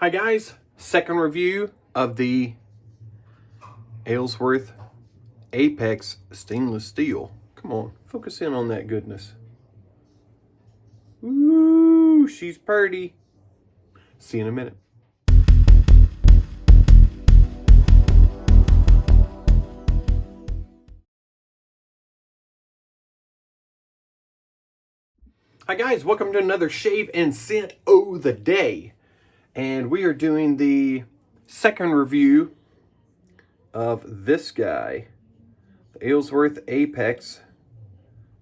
Hi guys, second review of the Aylsworth Apex stainless steel. Come on, focus in on that goodness. Ooh, she's pretty. See you in a minute. Hi guys, welcome to another shave and scent of the day. And we are doing the second review of this guy, the Aylsworth Apex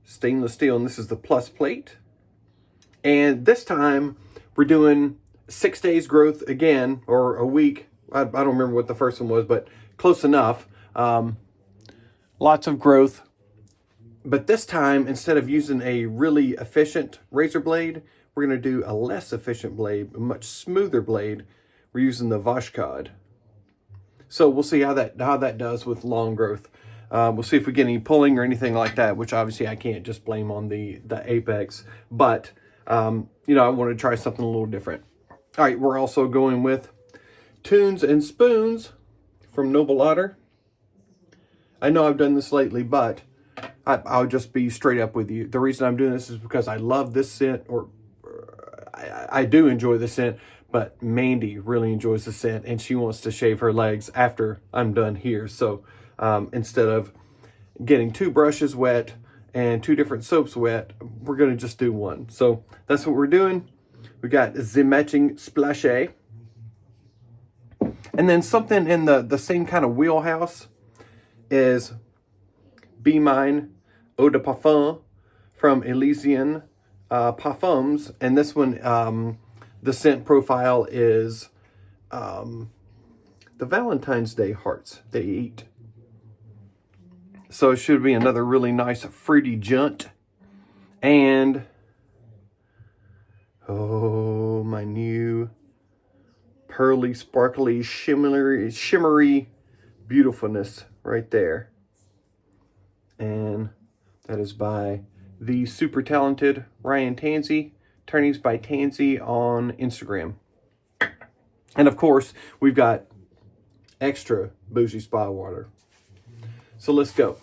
stainless steel, and this is the plus plate. And this time we're doing 6 days growth again, or a week. I don't remember what the first one was, but close enough. Lots of growth. But this time, instead of using a really efficient razor blade, we're going to do a less efficient blade, a much smoother blade. We're using the Voskod. So we'll see how that does with long growth. We'll see if we get any pulling or anything like that, which obviously I can't just blame on the Apex. But, you know, I want to try something a little different. All right, we're also going with Tunes and Spoons from Noble Lather. I know I've done this lately, but I'll just be straight up with you. The reason I'm doing this is because I love this scent, or I do enjoy the scent, but Mandy really enjoys the scent, and she wants to shave her legs after I'm done here. So instead of getting two brushes wet and two different soaps wet, we're going to just do one. So that's what we're doing. We got the matching splashe. And then something in the same kind of wheelhouse is Be Mine Eau de Parfum from Elysian Parfums. And this one, the scent profile is the Valentine's Day hearts they eat. So it should be another really nice fruity junt. And, oh, my new pearly, sparkly, shimmery beautifulness right there. And that is by the super talented Ryan Tansey, Turnings by Tansey on Instagram. And of course, we've got extra bougie spa water. So let's go.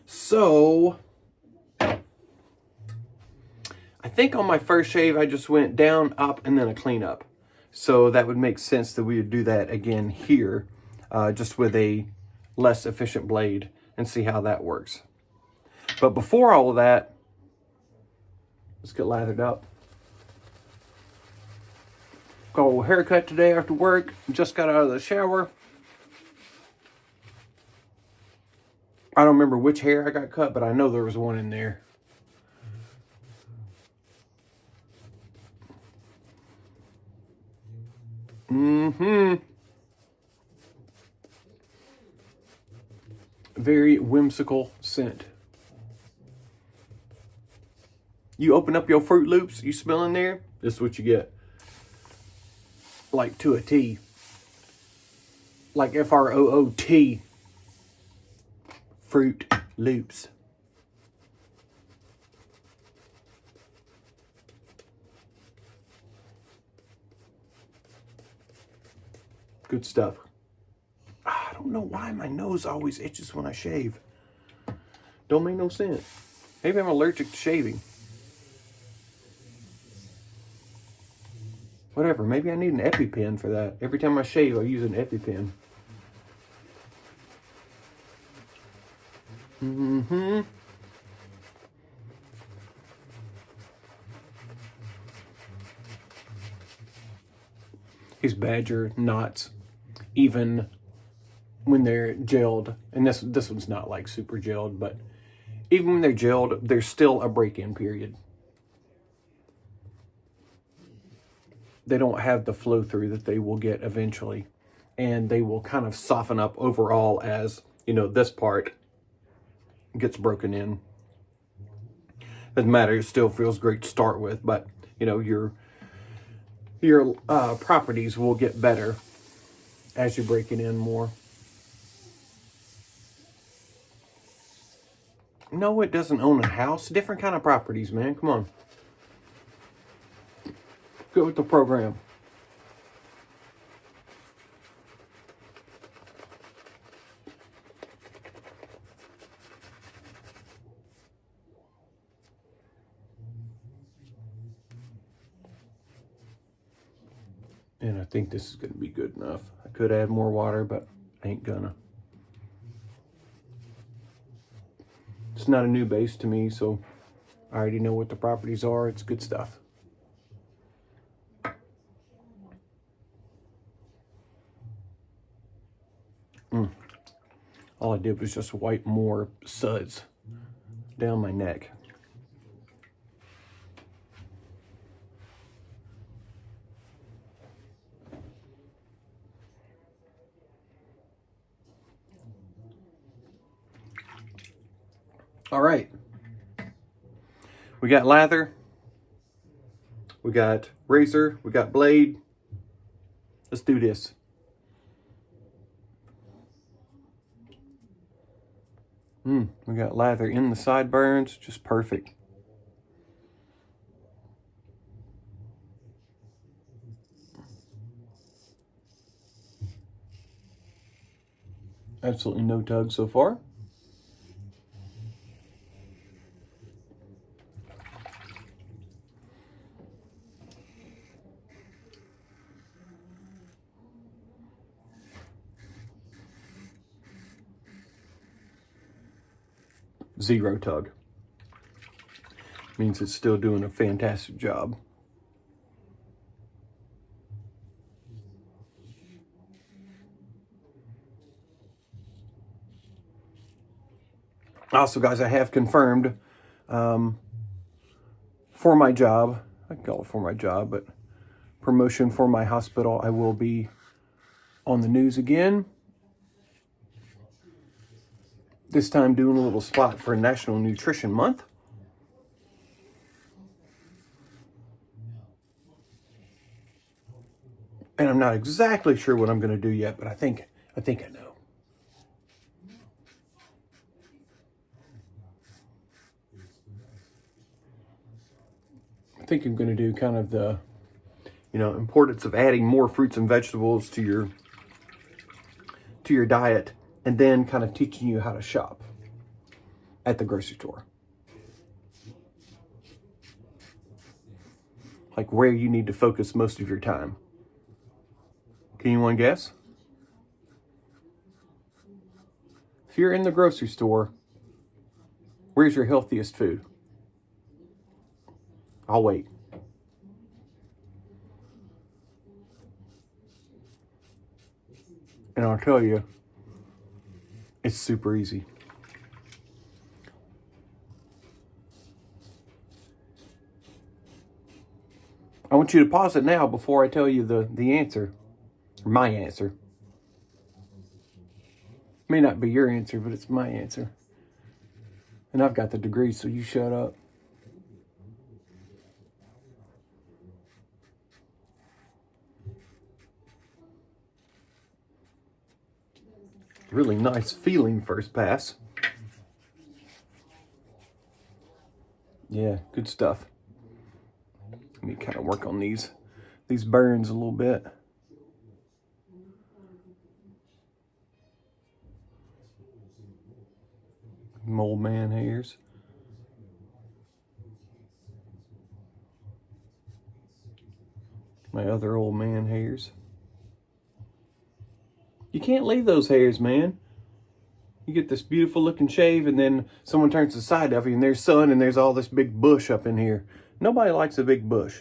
So I think on my first shave, I just went down, up, and then a cleanup. So that would make sense that we would do that again here, just with a less efficient blade, and see how that works. But before all of that, let's get lathered up. Got a little haircut today after work. Just got out of the shower. I don't remember which hair I got cut, but I know there was one in there. Very whimsical scent. You open up your Fruit Loops, you smell in there, this is what you get. Like to a T. Like F-R-O-O-T. Fruit Loops. Good stuff. I don't know why my nose always itches when I shave. Don't make no sense. Maybe I'm allergic to shaving. Whatever, maybe I need an EpiPen for that. Every time I shave, I use an EpiPen. These badger knots, even when they're gelled, and this one's not like super gelled, but even when they're gelled, there's still a break-in period. They don't have the flow through that they will get eventually, and they will kind of soften up overall as, you know, this part gets broken in. Doesn't matter, it still feels great to start with, but you know, your properties will get better as you break it in more. No, it doesn't own a house. Different kind of properties, man. Come on. Go with the program. And I think this is going to be good enough. I could add more water, but I ain't gonna. It's not a new base to me, so I already know what the properties are. It's good stuff. All I did was just wipe more suds down my neck. All right. We got lather. We got razor. We got blade. Let's do this. We got lather in the sideburns. Just perfect. Absolutely no tug so far. Zero tug. Means it's still doing a fantastic job. Also, guys, I have confirmed for my job, I can call it for my job, but promotion for my hospital, I will be on the news again. This time doing a little spot for National Nutrition Month. And I'm not exactly sure what I'm going to do yet, but I think I know. I think I'm going to do kind of the, importance of adding more fruits and vegetables to your diet, and then kind of teaching you how to shop at the grocery store. Like where you need to focus most of your time. Can anyone guess? If you're in the grocery store, where's your healthiest food? I'll wait. And I'll tell you, it's super easy. I want you to pause it now before I tell you the answer, or my answer. It may not be your answer, but it's my answer. And I've got the degree, so you shut up. Really nice feeling first pass. Yeah, good stuff. Let me kind of work on these burns a little bit. Old man hairs. My other old man hairs. You can't leave those hairs, man. You get this beautiful looking shave, and then someone turns the side of you, and there's sun, and there's all this big bush up in here. Nobody likes a big bush.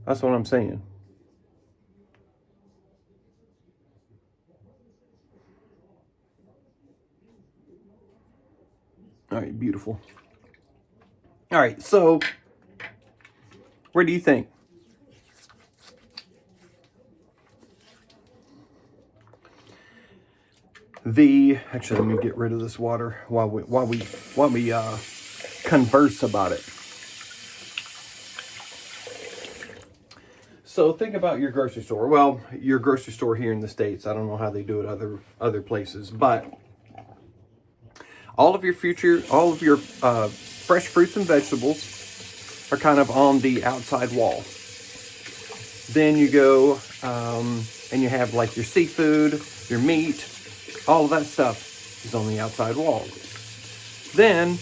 That's what I'm saying. All right, beautiful. All right, so where do you think? Actually, let me get rid of this water while we converse about it. So think about your grocery store. Well, your grocery store here in the States. I don't know how they do it other places, but All of your fresh fruits and vegetables are kind of on the outside wall. Then you go and you have like your seafood, your meat, all of that stuff is on the outside wall. Then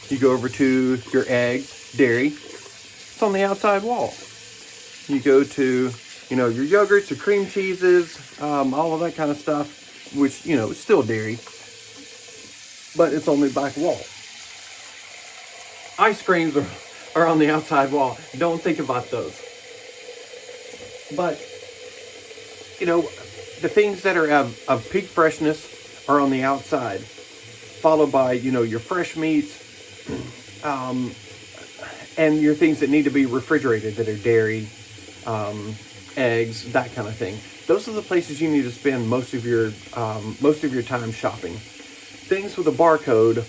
you go over to your eggs, dairy, it's on the outside wall. You go to, your yogurts, your cream cheeses, all of that kind of stuff, which, is still dairy, but it's on the back wall. Ice creams are on the outside wall. Don't think about those. But, the things that are of peak freshness are on the outside, followed by, your fresh meats, and your things that need to be refrigerated, that are dairy, eggs, that kind of thing. Those are the places you need to spend most of your time shopping. Things with a barcode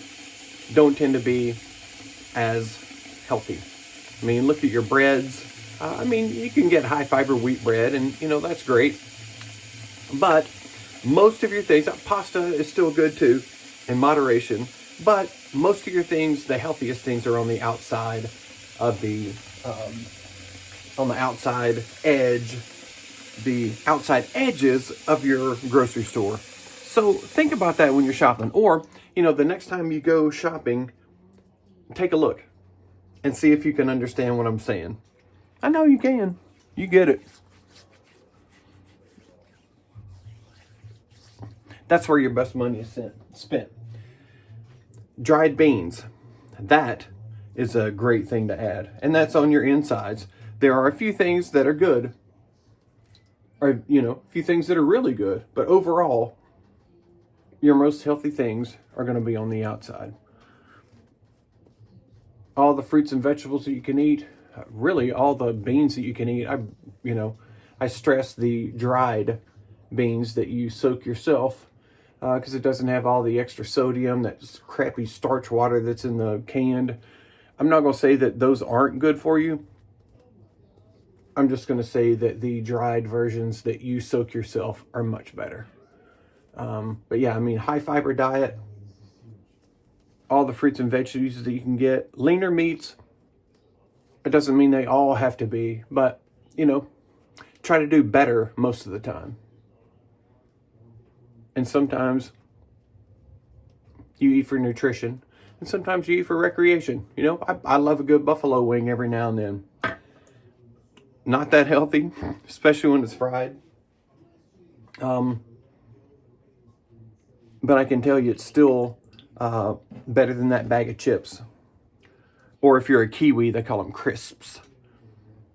don't tend to be as healthy. I mean, look at your breads. You can get high fiber wheat bread, and that's great. But most of your things, pasta is still good too, in moderation. But most of your things, the healthiest things, are on the outside of on the outside edges of your grocery store. So think about that when you're shopping. Or, the next time you go shopping, take a look and see if you can understand what I'm saying. I know you can. You get it. That's where your best money is spent. Dried beans. That is a great thing to add. And that's on your insides. There are a few things that are good. Or, a few things that are really good. But overall, your most healthy things are going to be on the outside. All the fruits and vegetables that you can eat, really all the beans that you can eat. I stress the dried beans that you soak yourself, because it doesn't have all the extra sodium, that crappy starch water that's in the canned. I'm not going to say that those aren't good for you. I'm just going to say that the dried versions that you soak yourself are much better. But yeah, high fiber diet, all the fruits and veggies that you can get, leaner meats. It doesn't mean they all have to be, but, try to do better most of the time. And sometimes you eat for nutrition, and sometimes you eat for recreation. I love a good buffalo wing every now and then. Not that healthy, especially when it's fried. But I can tell you it's still better than that bag of chips. Or if you're a Kiwi, they call them crisps.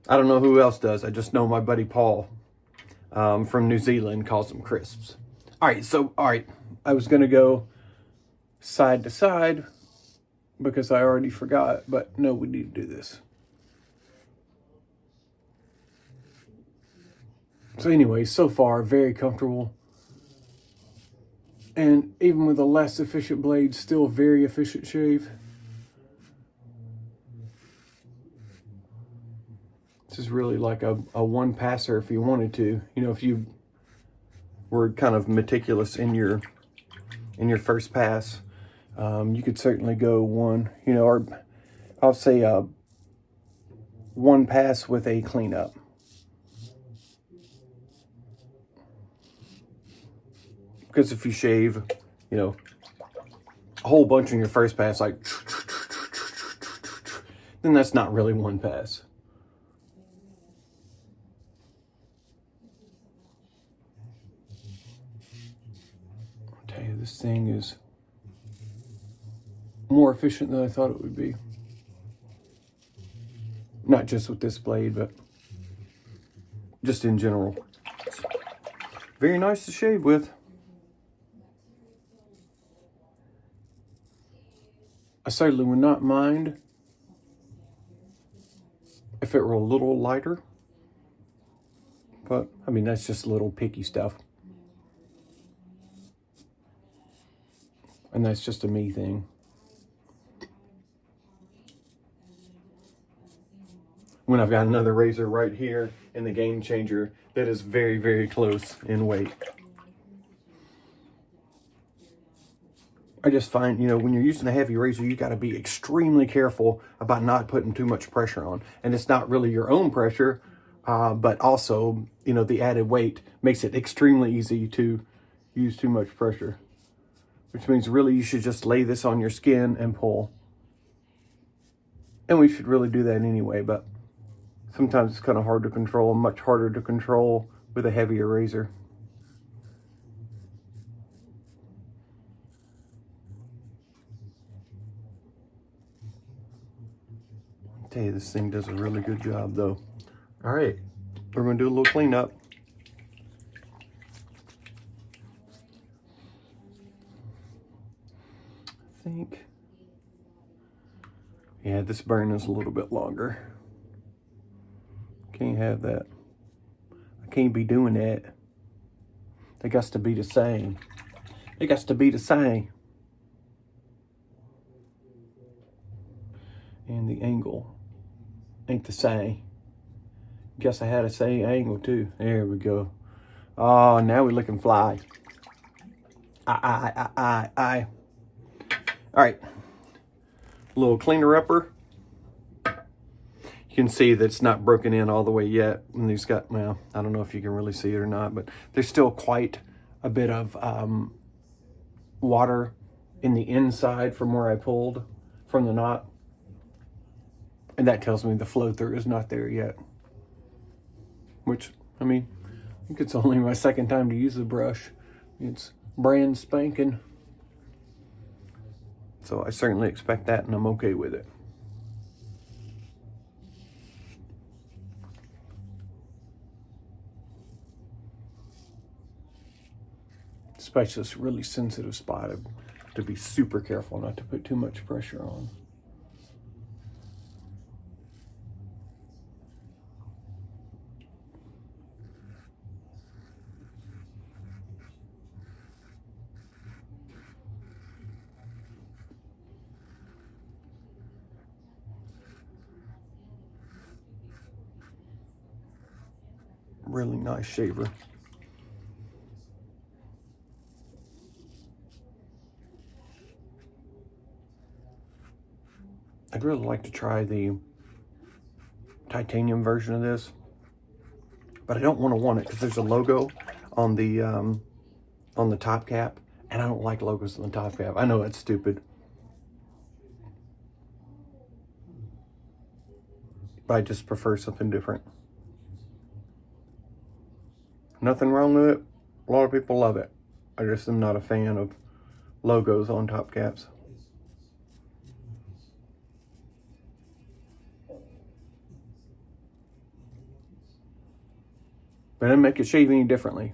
I don't know who else does. I just know my buddy Paul from New Zealand calls them crisps. All right. I was going to go side to side because I already forgot. But no, we need to do this. So anyway, so far, very comfortable. And even with a less efficient blade, still very efficient shave. This is really like a one passer if you wanted to. If you were kind of meticulous in your first pass, you could certainly go one, or I'll say one pass with a cleanup. Because if you shave, a whole bunch in your first pass, like, then that's not really one pass. I'll tell you, this thing is more efficient than I thought it would be. Not just with this blade, but just in general. Very nice to shave with. I certainly would not mind if it were a little lighter. But, that's just little picky stuff. And that's just a me thing. When I've got another razor right here in the Game Changer that is very, very close in weight. I just find, you know, when you're using a heavy razor, you got to be extremely careful about not putting too much pressure on. And it's not really your own pressure, but also, you know, the added weight makes it extremely easy to use too much pressure. Which means really you should just lay this on your skin and pull. And we should really do that anyway, but sometimes it's kind of hard to control, much harder to control with a heavier razor. I tell you, this thing does a really good job though. All right, we're gonna do a little cleanup. I think, yeah, this burn is a little bit longer. Can't have that. I can't be doing that. They got to be the same. They got to be the same. And the angle ain't the same. Guess I had to say angle too. There we go. Oh, now we're looking fly. Aye. All right. A little cleaner upper. You can see that it's not broken in all the way yet. And these got, well, I don't know if you can really see it or not, but there's still quite a bit of water in the inside from where I pulled from the knot. And that tells me the flow through is not there yet. Which, I mean, I think it's only my second time to use the brush. It's brand spanking. So I certainly expect that, and I'm okay with it. Especially this really sensitive spot, to be super careful not to put too much pressure on. Really nice shaver. I'd really like to try the titanium version of this, but I don't want it because there's a logo on the top cap, and I don't like logos on the top cap. I know it's stupid, but I just prefer something different. Nothing wrong with it. A lot of people love it. I just am not a fan of logos on top caps. But it didn't make it shave any differently.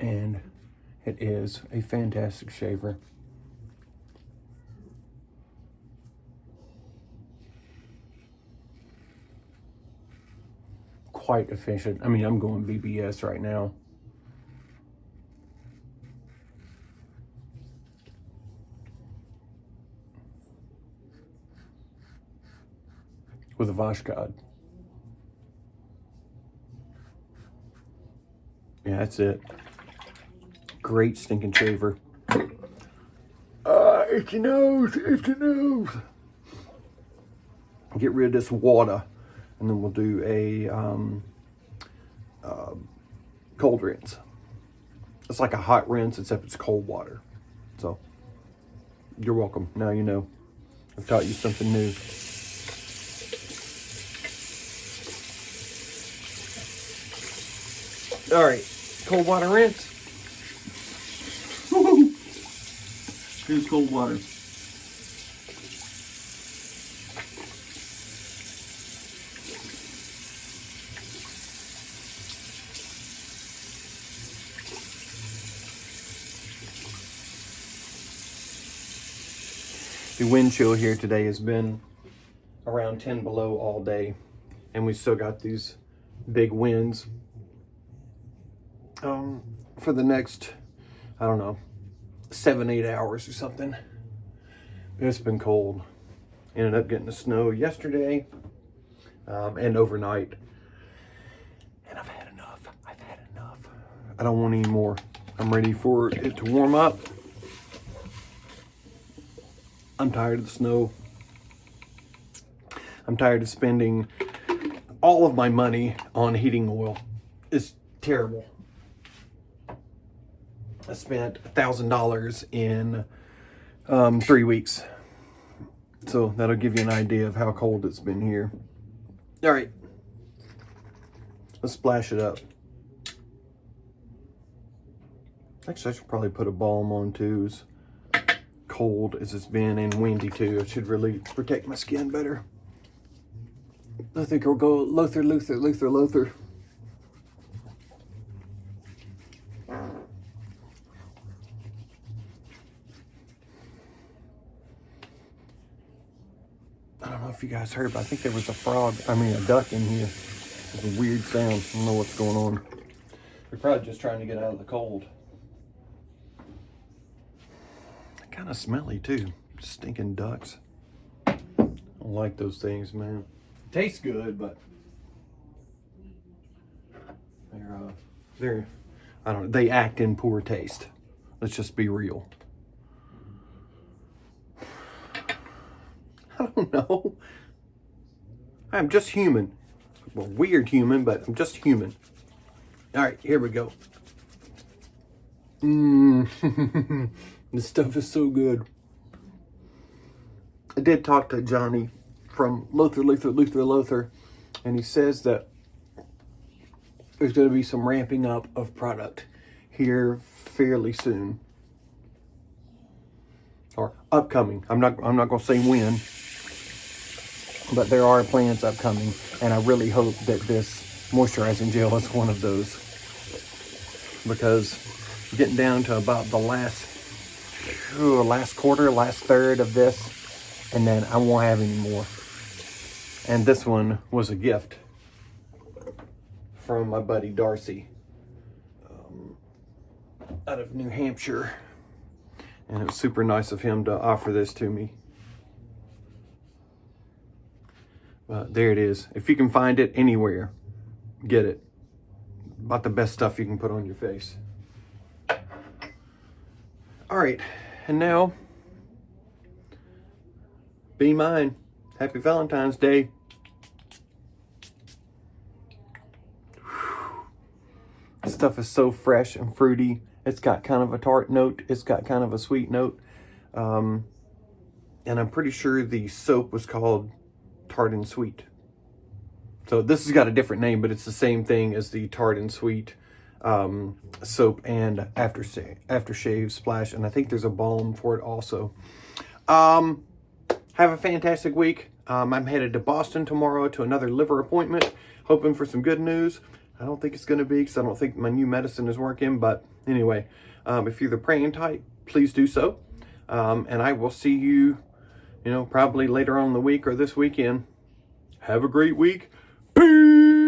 And it is a fantastic shaver. Quite efficient. I mean, I'm going BBS right now. With a Voskod. Yeah, that's it. Great stinking shaver. Itchy nose, itchy nose. Get rid of this water, and then we'll do a cold rinse. It's like a hot rinse, except it's cold water. So, you're welcome. Now you know. I've taught you something new. All right, cold water rinse. Woo-hoo. Here's cold water. The wind chill here today has been around 10 below all day, and we still got these big winds for the next, I don't know, 7-8 hours or something. It's been cold. Ended up getting the snow yesterday, and overnight. And I've had enough. I've had enough. I don't want any more. I'm ready for it to warm up. I'm tired of the snow. I'm tired of spending all of my money on heating oil. It's terrible. I spent $1,000 in 3 weeks. So that'll give you an idea of how cold it's been here. All right. Let's splash it up. Actually, I should probably put a balm on too. As cold as it's been and windy too. It should really protect my skin better. I think I'll go Lather. I don't know if you guys heard, but I think there was a duck in here. It's a weird sound. I don't know what's going on. They're probably just trying to get out of the cold. They're kind of smelly too. Stinking ducks. I don't like those things, man. Tastes good, but they act in poor taste. Let's just be real. I don't know. I'm just human. Well, weird human, but I'm just human. All right, here we go. This stuff is so good. I did talk to Johnny from Lather, and he says that there's going to be some ramping up of product here fairly soon, or upcoming. I'm not going to say when, but there are plans upcoming, and I really hope that this moisturizing gel is one of those, because we're getting down to about the last quarter, last third of this, and then I won't have any more. And this one was a gift from my buddy Darcy out of New Hampshire. And it was super nice of him to offer this to me. But there it is. If you can find it anywhere, get it. About the best stuff you can put on your face. All right, and now, be mine. Happy Valentine's Day. This stuff is so fresh and fruity. It's got kind of a tart note. It's got kind of a sweet note. And I'm pretty sure the soap was called Tart and Sweet. So this has got a different name, but it's the same thing as the Tart and Sweet soap and aftershave splash. And I think there's a balm for it also. Have a fantastic week. I'm headed to Boston tomorrow to another liver appointment, hoping for some good news. I don't think it's going to be, because I don't think my new medicine is working. But anyway, if you're the praying type, please do so. And I will see you, probably later on in the week or this weekend. Have a great week. Peace.